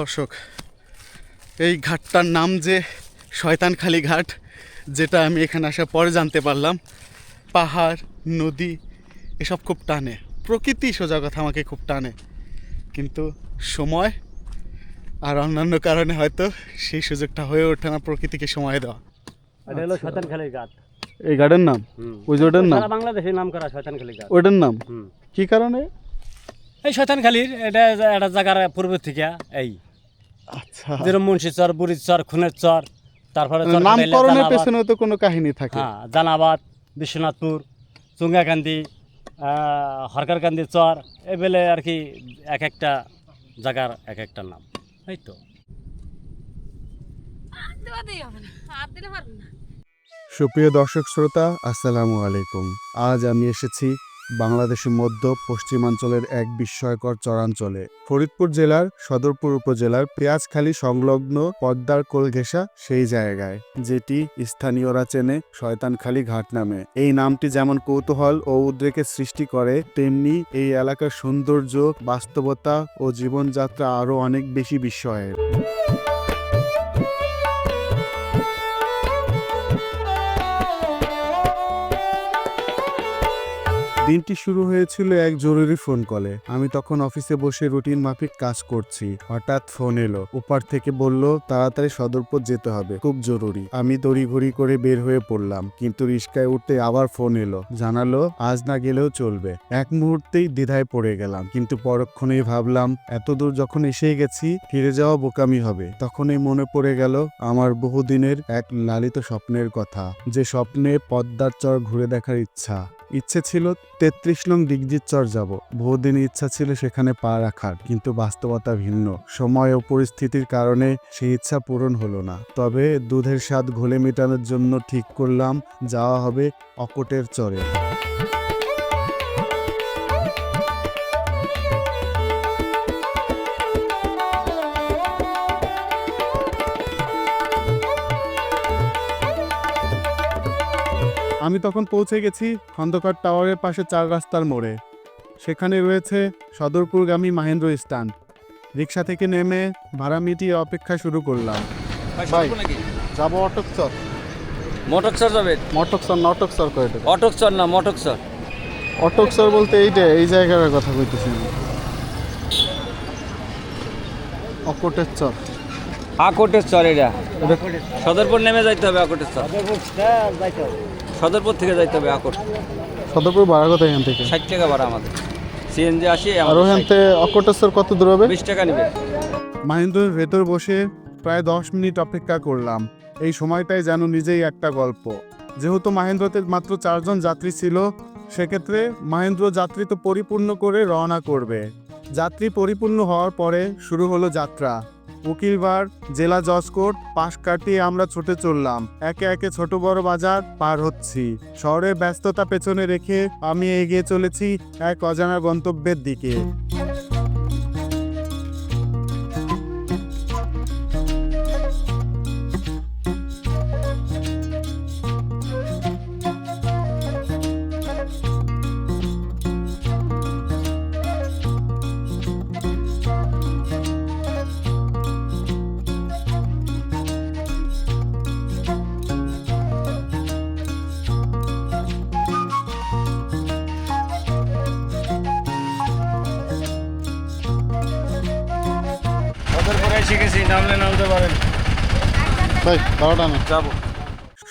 দর্শক, এই ঘাটটার নাম যে শয়তানখালী ঘাট, যেটা আমি এখানে আসার পরে জানতে পারলাম। পাহাড়, নদী এসব খুব টানে, প্রকৃতি সোজা কথা আমাকে খুব টানে, কিন্তু সময় আর অন্যান্য কারণে হয়তো সেই সুযোগটা হয়ে ওঠে না প্রকৃতিকে সময় দেওয়া। এটা হলো শয়তানখালী ঘাট। এই ঘাটের নাম ওই যে ওটার নাম সারা বাংলাদেশের নাম করা শয়তানখালী ঘাট। ওটার নাম কি কারণে? এই শয়তানখালীর এটা একটা জায়গার পূর্ব থেকে এই আচ্ছা, যেরকম মুন্সিচর, বুড়িচর, খুনের চর, তারপরে নামকরণের পেছনে তো কোনো কাহিনী থাকে। হ্যাঁ, জানাবাদ, বিশ্বনাথপুর, চুঙ্গাকান্দি, হরকারকান্দি চর, এবেলে আর কি এক একটা জায়গার এক একটা নাম। এই তো সুপ্রিয় দর্শক শ্রোতা, আসসালামু আলাইকুম। আজ আমি এসেছি বাংলাদেশের মধ্য পশ্চিমাঞ্চলের এক বিস্ময়কর চরাঞ্চলে, ফরিদপুর জেলার সদরপুর উপজেলার পেঁয়াজখালী সংলগ্ন পদ্মার কোল ঘেঁষা সেই জায়গায়, যেটি স্থানীয়রা চেনে শয়তানখালী ঘাট নামে। এই নামটি যেমন কৌতূহল ও উদ্রেকের সৃষ্টি করে, তেমনি এই এলাকার সৌন্দর্য, বাস্তবতা ও জীবনযাত্রা আরও অনেক বেশি বিস্ময়ের। দিনটি শুরু হয়েছিল এক জরুরি ফোন কলে। আমি তখন অফিসে বসে রুটিন মাফিক কাজ করছি। হঠাৎ ফোন এলো, ওপার থেকে বলল তাড়াতাড়ি সদরপুর যেতে হবে, খুব জরুরি। আমি তড়িঘড়ি করে বের হয়ে পড়লাম, কিন্তু রিস্কায় উঠতে আবার ফোন এলো, জানালো আজ না গেলেও চলবে। এক মুহূর্তেই দ্বিধায় পড়ে গেলাম, কিন্তু পরক্ষণেই ভাবলাম এত দূর যখন এসেই গেছি, ফিরে যাওয়া বোকামি হবে। তখনই মনে পড়ে গেল আমার বহুদিনের এক লালিত স্বপ্নের কথা, যে স্বপ্নে পদ্মার চর ঘুরে দেখার ইচ্ছে ছিল 33 নং ডিগজির চর যাব। বহুদিনই ইচ্ছা ছিল সেখানে পা রাখার, কিন্তু বাস্তবতা ভিন্ন। সময় ও পরিস্থিতির কারণে সেই ইচ্ছা পূরণ হলো না। তবে দুধের স্বাদ ঘোলে মেটানোর জন্য ঠিক করলাম যাওয়া হবে অকটের চরে। আমি তখন পৌঁছে গেছি খন্দকার টাওয়ারের পাশে 4 রাস্তার মোড়ে। সেখানে রয়েছে সদরপুরগামী মাহেন্দ্র স্ট্যান্ড। রিক্সা থেকে নেমে ভাড়া মিটিয়ে অপেক্ষা শুরু করলাম। ভাই, যাবো অটকচর। মটকচর যাবে? মটকচর না অটকচর করে দেবে? অটকচর না মটকচর। অটকচর বলতে এই জায়গার কথা কইতেছি আমি। অকটের চর। আকটের চর এটা। সদরপুর নেমে যাইতে হবে আকটের চর। সদরপুর থেকে যাইতে হবে আকট। সদরপুর ভাড়া কত এখান থেকে? 60 টাকা ভাড়া আমাদের। সিএনজি আসি। আর ওখান থেকে অকটের চর কত দূর হবে? 20 টাকা নেবে। মাহেন্দ্রের ভেতর বসে প্রায় 10 মিনিট অপেক্ষা করলাম। এই সময়টাই যেন নিজেই একটা গল্প। যেহেতু মাহেন্দ্রতে মাত্র 4 জন যাত্রী ছিল, সেক্ষেত্রে মাহেন্দ্র যাত্রী তো পরিপূর্ণ করে রওনা করবে। যাত্রী পরিপূর্ণ হওয়ার পরে শুরু হলো যাত্রা। উকিলবার, জেলা জজ কোর্ট পাশ কাটিয়ে আমরা ছুটে চললাম। একে একে ছোট বড় বাজার পার হচ্ছি। শহরের ব্যস্ততা পেছনে রেখে আমি এগিয়ে চলেছি এক অজানা গন্তব্যের দিকে। সদরপুরে এসে গেছি, নামলে নামতে পারেন। ভাই, বারোটা না যাবো।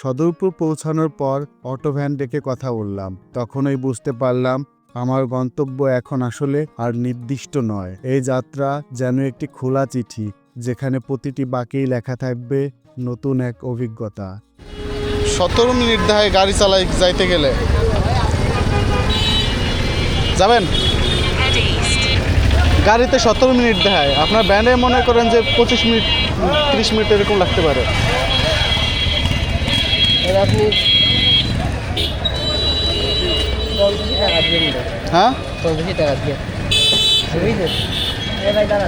সদরপুর পৌঁছানোর পর অটো ভ্যান ডেকে কথা বললাম। তখনই বুঝতে পারলাম আমার গন্তব্য এখন আসলে আর নির্দিষ্ট নয়। এই যাত্রা যেন একটি খোলা চিঠি, যেখানে প্রতিটি বাঁকেই লেখা থাকবে নতুন এক অভিজ্ঞতা। 17 মিনিট দেখায় গাড়ি চালাই যাইতে গেলে। যাবেন? গাড়িতে 17 মিনিট দেখায়, আপনার ব্যান্ডে মনে করেন যে 25 মিনিট 30 মিনিট এরকম লাগতে পারে। আপনি 50 টাকা দিয়ে দিন। হ্যাঁ, 50 টাকা দিয়ে বুঝলেন? ভাই দাঁড়া,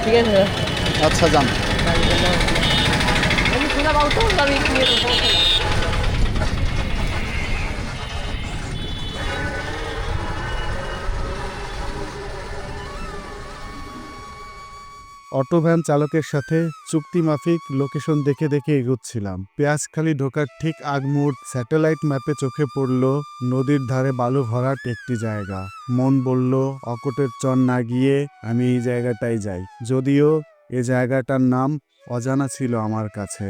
ঠিক আছে। আচ্ছা যান। আমি শোনা পাবো তো, আমি নিয়ে দেবো। অটো ভ্যান চালকের সাথে চুক্তি মাফিক লোকেশন দেখে দেখে এগোচ্ছিলাম। পেঁয়াজখালি ঢোকার ঠিক আগ মুহূর্ত স্যাটেলাইট ম্যাপে চোখে পড়ল নদীর ধারে বালু ভরাট একটি জায়গা। মন বলল অকটের চর না গিয়ে আমি এই জায়গাটাই যাই, যদিও এ জায়গাটার নাম অজানা ছিল আমার কাছে।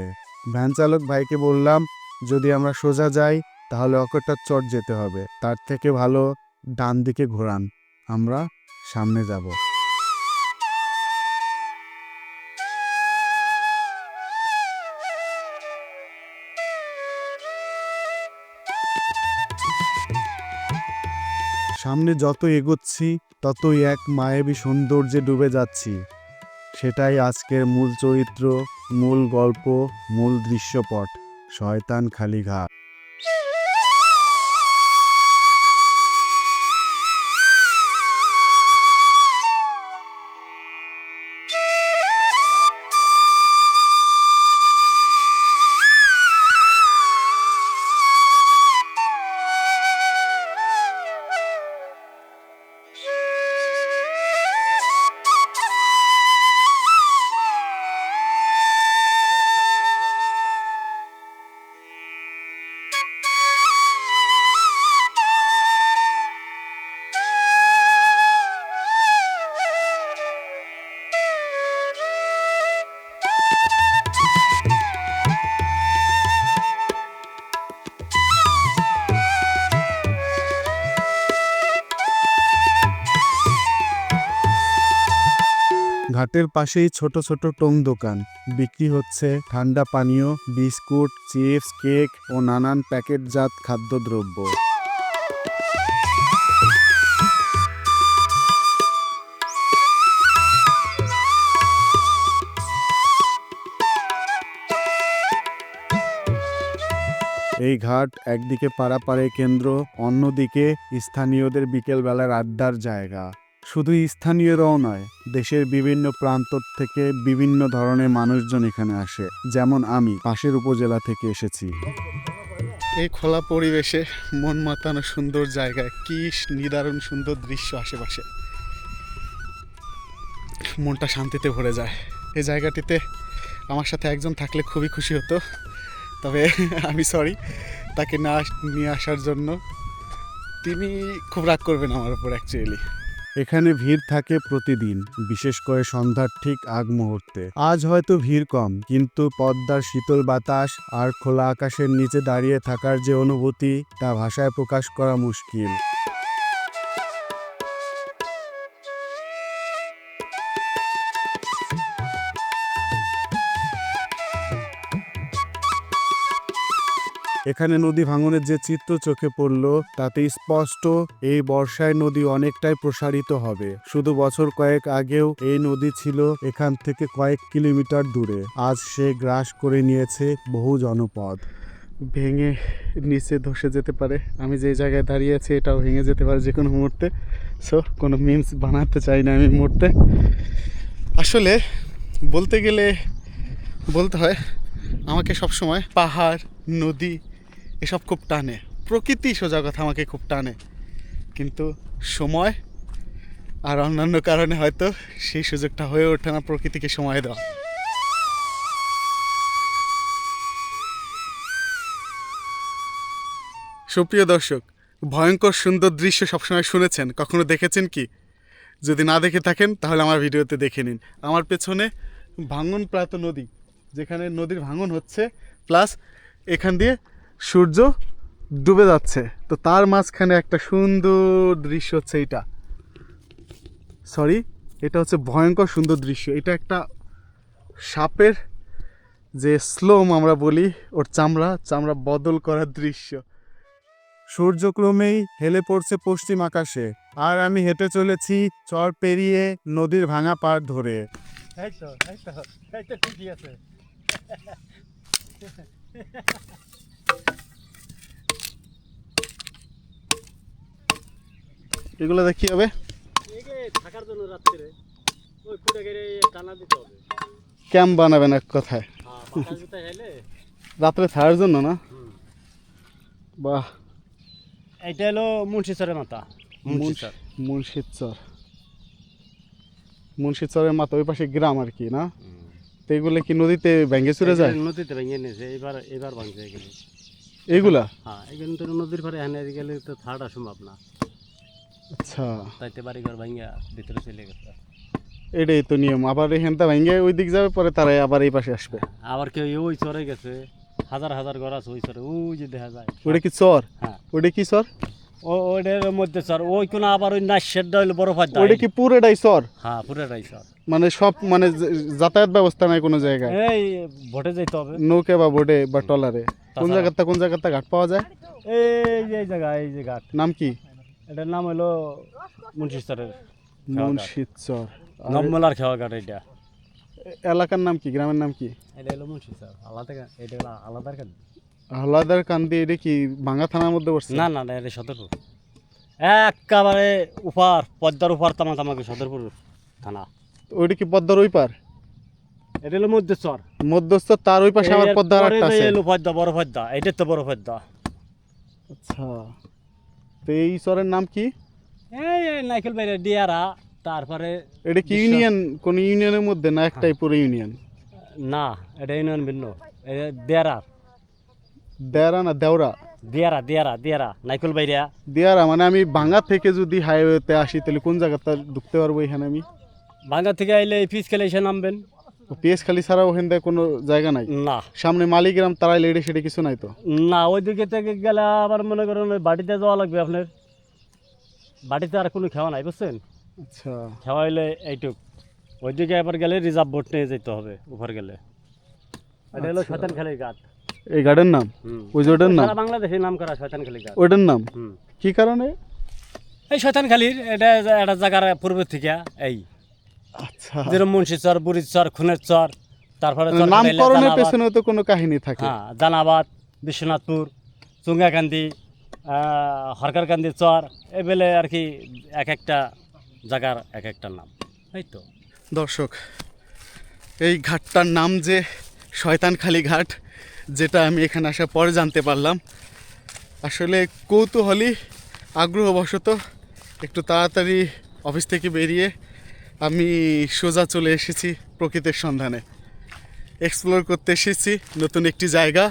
ভ্যান চালক ভাইকে বললাম, যদি আমরা সোজা যাই তাহলে অকটার চর যেতে হবে, তার থেকে ভালো ডান দিকে ঘোরান, আমরা সামনে যাব। সামনে যত এগোচ্ছি ততই এক মায়াবী সৌন্দর্যে ডুবে যাচ্ছি। সেটাই আজকের মূল চরিত্র, মূল গল্প, মূল দৃশ্যপট, শয়তান খালি ঘাট। ঘাটের পাশেই ছোট ছোট টং দোকান, বিক্রি হচ্ছে ঠান্ডা পানীয়, বিস্কুট, চিপস, কেক ও নানান প্যাকেটজাত খাদ্যদ্রব্য। এই ঘাট একদিকে পারাপারের কেন্দ্র, অন্যদিকে স্থানীয়দের বিকেলবেলার আড্ডার জায়গা। শুধু স্থানীয়রাও নয়, দেশের বিভিন্ন প্রান্ত থেকে বিভিন্ন ধরনের মানুষজন এখানে আসে। যেমন আমি পাশের উপজেলা থেকে এসেছি। এই খোলা পরিবেশে মন মাতানো সুন্দর জায়গায় কি নিদারুণ সুন্দর দৃশ্য আশেপাশে, মনটা শান্তিতে ভরে যায়। এই জায়গাটিতে আমার সাথে একজন থাকলে খুবই খুশি হতো, তবে আমি সরি তাকে না নিয়ে আসার জন্য। তিনি খুব রাগ করবেন আমার উপর অ্যাকচুয়ালি। এখানে ভিড় থাকে প্রতিদিন, বিশেষ করে সন্ধ্যার ঠিক আগ মুহূর্তে। আজ হয়তো ভিড় কম, কিন্তু পদ্মার শীতল বাতাস আর খোলা আকাশের নিচে দাঁড়িয়ে থাকার যে অনুভূতি, তা ভাষায় প্রকাশ করা মুশকিল। এখানে নদী ভাঙনের যে চিত্র চোখে পড়ল তাতে স্পষ্ট এই বর্ষায় নদী অনেকটাই প্রসারিত হবে। শুধু বছর কয়েক আগেও এই নদী ছিল এখান থেকে কয়েক কিলোমিটার দূরে, আজ সে গ্রাস করে নিয়েছে বহু জনপদ। ভেঙে নিচে ধসে যেতে পারে, আমি যে জায়গায় দাঁড়িয়ে আছি এটাও ভেঙে যেতে পারে যে কোনো মুহূর্তে। সো কোনো মিমস বানাতে চাই না আমি মুহূর্তে। আসলে বলতে গেলে বলতে হয়, আমাকে সবসময় পাহাড়, নদী এসব খুব টানে, প্রকৃতি সোজা কথা আমাকে খুব টানে, কিন্তু সময় আর অন্যান্য কারণে হয়তো সেই সুযোগটা হয়ে ওঠে না প্রকৃতিকে সময় দেওয়া। সুপ্রিয় দর্শক, ভয়ঙ্কর সুন্দর দৃশ্য সবসময় শুনেছেন, কখনো দেখেছেন কি? যদি না দেখে থাকেন তাহলে আমার ভিডিওতে দেখে নিন। আমার পেছনে ভাঙনপ্রাপ্ত নদী, যেখানে নদীর ভাঙন হচ্ছে, প্লাস এখান দিয়ে সূর্য ডুবে যাচ্ছে, তো তার মাঝখানে একটা সুন্দর দৃশ্য হচ্ছে এইটা। সরি, এটা হচ্ছে ভয়ঙ্কর সুন্দর দৃশ্য। এটা একটা সাপের যে স্লোম আমরা বলি, ওর চামড়া বদল করার দৃশ্য। সূর্যক্রমেই হেলে পড়ছে পশ্চিম আকাশে, আর আমি হেঁটে চলেছি চর পেরিয়ে নদীর ভাঙা পাড় ধরে। ঠিকই আছে। এগুলো দেখি হবে থাকার জন্য রাত্রে ওই পুরো গেড়ে টানা দিতে হবে। ক্যাম্প বানাবেন এক কথায়, রাত্রে থাকার জন্য না? বাহ, এইটা হলো মুন্সিচরের মাথা। মুন্সির চর। মুন্সিচরের মাথা ওই পাশে গ্রাম আর কি না? তো এগুলো কি নদীতে ভেঙে চলে যায়? নদীতে ভেঙে নিয়েছে, এবার ভাঙছে এগুলো। এগুলা? হ্যাঁ, এখানে তো নদীর পারে এখানে গেলে তো থার্ড সম্ভব না, আচ্ছা, তাইতে বাড়িঘর ভাঙিয়া ভিতরে চলে গেছে। এটাই তো নিয়ম। আবার এখানটা ভেঙে ওই দিক যাবে, পরে তারা আবার এই পাশে আসবে। আবার কেউ ওই চরে গেছে, হাজার হাজার ঘর আছে ওই চরে, ওই যে দেখা যায়। ওটা কি চর? হ্যাঁ, ওটা কি চর? ওইটার মধ্যে চর, ওই কোনো আবার ওই নাচ শেডটা হইলো বড় ফাঁদ। ওটা কি পুরোটাই চর? হ্যাঁ, পুরোটাই চর। মানে সব মানে যাতায়াত ব্যবস্থা নাই কোনো জায়গায়? এই ভোটে যাইতে হবে নৌকে বা বোটে বা ট্রলারে? কোন জায়গাতে ঘাট পাওয়া যায়? এই যে জায়গা, এই যে ঘাট, নাম কি? এটার নাম হলো মুন্সিচরের মুন্সিচর। নবমলার খেওয়া ঘাট। এটা এলাকার নাম কি, গ্রামের নাম কি? এটা হলো মুন্সিচর, আলাদা। এটা হলো আলাদার কান্দি। হাওলাদার কান্দি। এটা কি ভাঙ্গা থানার মধ্যে পড়ছে? না না না, এটা সদরপুর, একেবারে উপার, পদ্মার উপার তামাকে সদরপুর থানা। ওইটা কি পদ্মার ওই পার? এটা হলো মধ্যচর, মধ্যস্থ, তার ওই পাশে আবার পদ্মা আরেকটা আছে। এলো পদ্মা, বড় পদ্মা, এটা তো বড় পদ্মা। আচ্ছা, তো এই চরের নাম কি? এই নাইকেল বাইরে ডিয়ারা। তারপরে এটা কি ইউনিয়ন, কোন ইউনিয়নের মধ্যে না একটাই পুরো ইউনিয়ন? না, এটা ইউনিয়ন ভিন্ন। দেয়ারা, দেয়ারা না দেওরা? দিয়ারা দিয়ারা দিয়ারা নাইকেল বাইরা। দেয়ারা মানে আমি ভাঙ্গা থেকে যদি হাইওয়েতে আসি তাহলে কোন জায়গাটা ঢুকতে পারবো এখানে আমি? বাঙ্গা থেকে আইলে ফিস খেলে এসে নামবেন। পিএস খালি ছাড়া ওখান থেকে কোনো জায়গা নাই? না, সামনে মালিগ্রাম তারাইলে এটা সেটা কিছু নাই তো? না, ওইদিকে থেকে গেলে আবার মনে করেন ওই বাড়িতে যাওয়া লাগবে আপনার। বাড়িতে আর কোনো খাওয়া নাই, বুঝছেন? আচ্ছা, খাওয়া হইলে এইটুক। ওইদিকে আবার গেলে রিজার্ভ বোট নিয়ে যেতে হবে উপর গেলে। এটা হলো শয়তানখালীর ঘাট। এই গার্ডের নাম? ওই যে ওটার নাম? সারা বাংলাদেশে নাম করা শয়তানখালীর ঘাট। ওটার নাম হুম, কি কারণে? এই শয়তানখালীর এটা একটা জায়গার পূর্ব থেকে এই আচ্ছা, যেরকম মুন্সিচর, বুড়িচর, খুনের চর, তারপরে চর খাটাইলে নামকরণের জানাবাদ। পেছনে তো কোনো কাহিনী থাকে? হ্যাঁ, জানাবাদ, বিশ্বনাথপুর, চুঙ্গাকান্দি, হরকারকান্দি চর, এবেলে আর কি এক একটা জায়গার এক একটা নাম। এই তো দর্শক, এই ঘাটটার নাম যে শয়তানখালী ঘাট, যেটা আমি এখানে আসার পরে জানতে পারলাম। আসলে কৌতূহলী আগ্রহবশত একটু তাড়াতাড়ি অফিস থেকে বেরিয়ে আমি সোজা চলে এসেছি প্রকৃতির সন্ধানে। এক্সপ্লোর করতে এসেছি নতুন একটি জায়গা,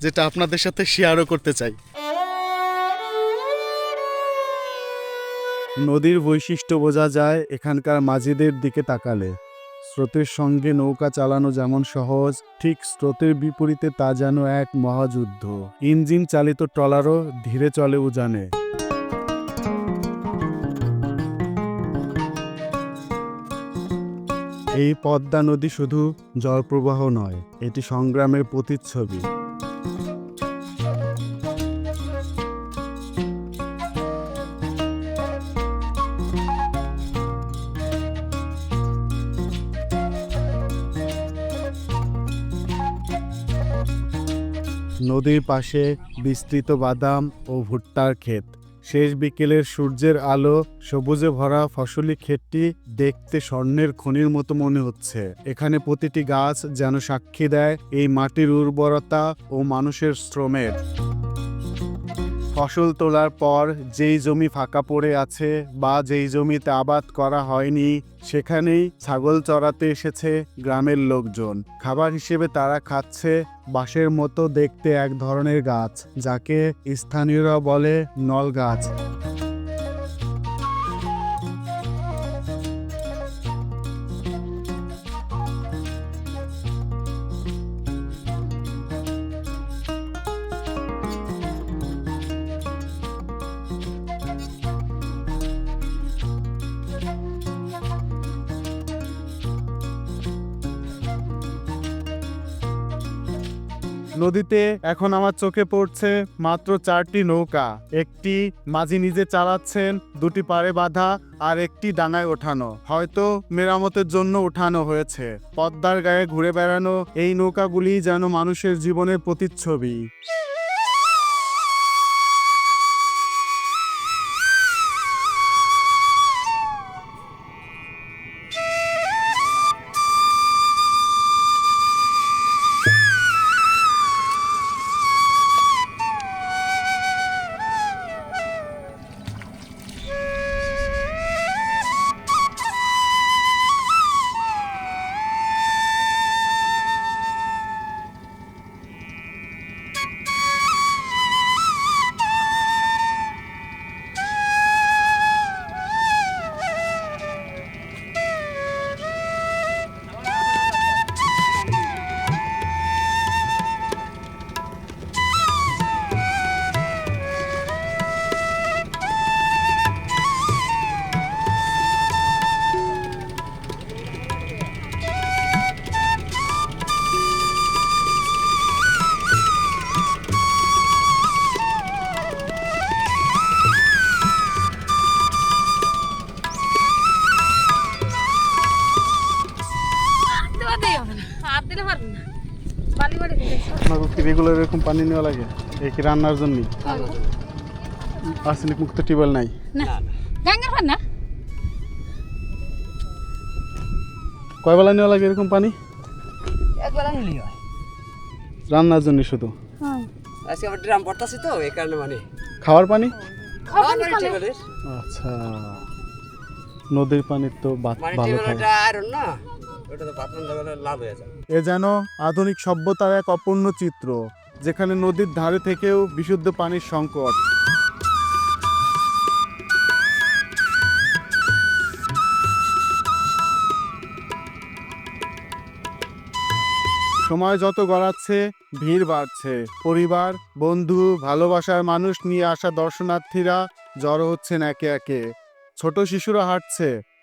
যেটা আপনাদের সাথে শেয়ারও করতে চাই। নদীর বৈশিষ্ট্য বোঝা যায় এখানকার মাঝিদের দিকে তাকালে। স্রোতের সঙ্গে নৌকা চালানো যেমন সহজ, ঠিক স্রোতের বিপরীতে তা যেন এক মহাযুদ্ধ। ইঞ্জিন চালিত ট্রলারও ধীরে চলে উজানে। এই পদ্মা নদী শুধু জলপ্রবাহ নয়, এটি সংগ্রামের প্রতিচ্ছবি। নদীর পাশে বিস্তৃত বাদাম ও ভুট্টার ক্ষেত। শেষ বিকেলের সূর্যের আলো সবুজে ভরা ফসলি ক্ষেতটি দেখতে স্বর্ণের খনির মতো মনে হচ্ছে। এখানে প্রতিটি গাছ যেন সাক্ষী দেয় এই মাটির উর্বরতা ও মানুষের শ্রমের। ফসল তোলার পর যেই জমি ফাঁকা পড়ে আছে বা যেই জমিতে আবাদ করা হয়নি, সেখানেই ছাগল চড়াতে এসেছে গ্রামের লোকজন। খাবার হিসেবে তারা খাচ্ছে বাঁশের মতো দেখতে এক ধরনের গাছ, যাকে স্থানীয়রা বলে নল গাছ। নদীতে এখন আমার চোখে পড়ছে মাত্র 4টি নৌকা। একটি মাঝি নিজে চালাচ্ছেন, 2টি পাড়ে বাঁধা, আর একটি ডাঙায় ওঠানো। হয়তো মেরামতের জন্য ওঠানো হয়েছে। পদ্মার গায়ে ঘুরে বেড়ানো এই নৌকাগুলি যেন মানুষের জীবনের প্রতিচ্ছবি। দেই হবে না, হাত দিলে পারবে না। বালি বাড়ি দিয়েছে। আপনার কি রেগুলার এরকম পানি নেওয়া লাগে? এই কি রান্নার জন্যই? আর্সেনিক মুক্ত টিউবওয়েল নাই? না গাঙ্গার পান না। কয় বেলা নেওয়া লাগে এরকম পানি? একবার নিলি হয়। রান্নার জন্য শুধু? হ্যাঁ। আজকে আবার ড্রাম পড়তাছি তো এই কারণে মানে খাওয়ার পানি? খাবার মানে পানি টিউবওয়েলের আচ্ছা, নদীর পানির তো মানে ভালো খায়। টিউবওয়েলটা আয়রন না, ওটা তো বাথরুম জগতে লাল হয়ে যায়। এ যেন আধুনিক সভ্যতার এক অপূর্ণ চিত্র, যেখানে নদীর ধারে থেকেও বিশুদ্ধ পানির সংকট। সময় যত গড়াচ্ছে ভিড় বাড়ছে। পরিবার, বন্ধু, ভালোবাসার মানুষ নিয়ে আসা দর্শনার্থীরা জড়ো হচ্ছেন একে একে। ছোট শিশুরা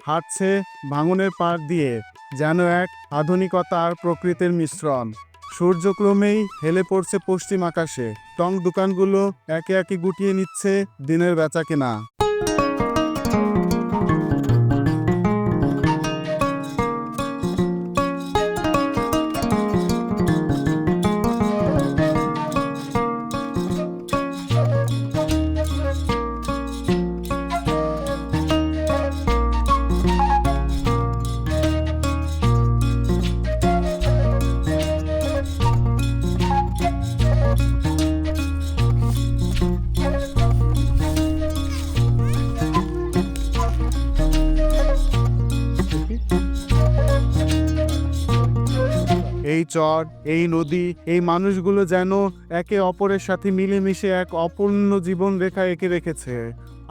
হাঁটছে ভাঙনের পাড় দিয়ে, যেন এক আধুনিকতা আর প্রকৃতির মিশ্রণ। সূর্য ক্রমেই হেলে পড়ছে পশ্চিম আকাশে। টং দোকানগুলো একে একে গুটিয়ে নিচ্ছে দিনের বেচাকেনা। এই চর, এই নদী, এই মানুষগুলো যেন একে অপরের সাথে মিলেমিশে এক অপূর্ণ জীবন রেখা এঁকে রেখেছে।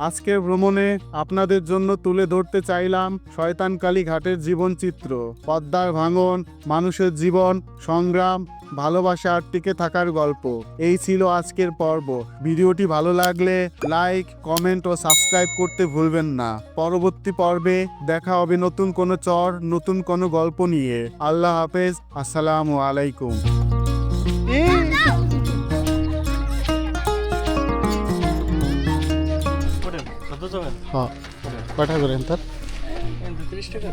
আজকের ভ্রমণে আপনাদের জন্য তুলে ধরতে চাইলাম শয়তানকালী ঘাটের জীবনচিত্র, পদ্মার ভাঙন, মানুষের জীবন, সংগ্রাম, ভালোবাসা আর টিকে থাকার গল্প। এই ছিল আজকের পর্ব। ভিডিওটি ভালো লাগলে লাইক, কমেন্ট ও সাবস্ক্রাইব করতে ভুলবেন না। পরবর্তী পর্বে দেখা হবে নতুন কোনো চর, নতুন কোনো গল্প নিয়ে। আল্লাহ হাফেজ, আসসালামু আলাইকুম। কত যাবেন? হ্যাঁ, কটা করেন তার? 30 টাকা।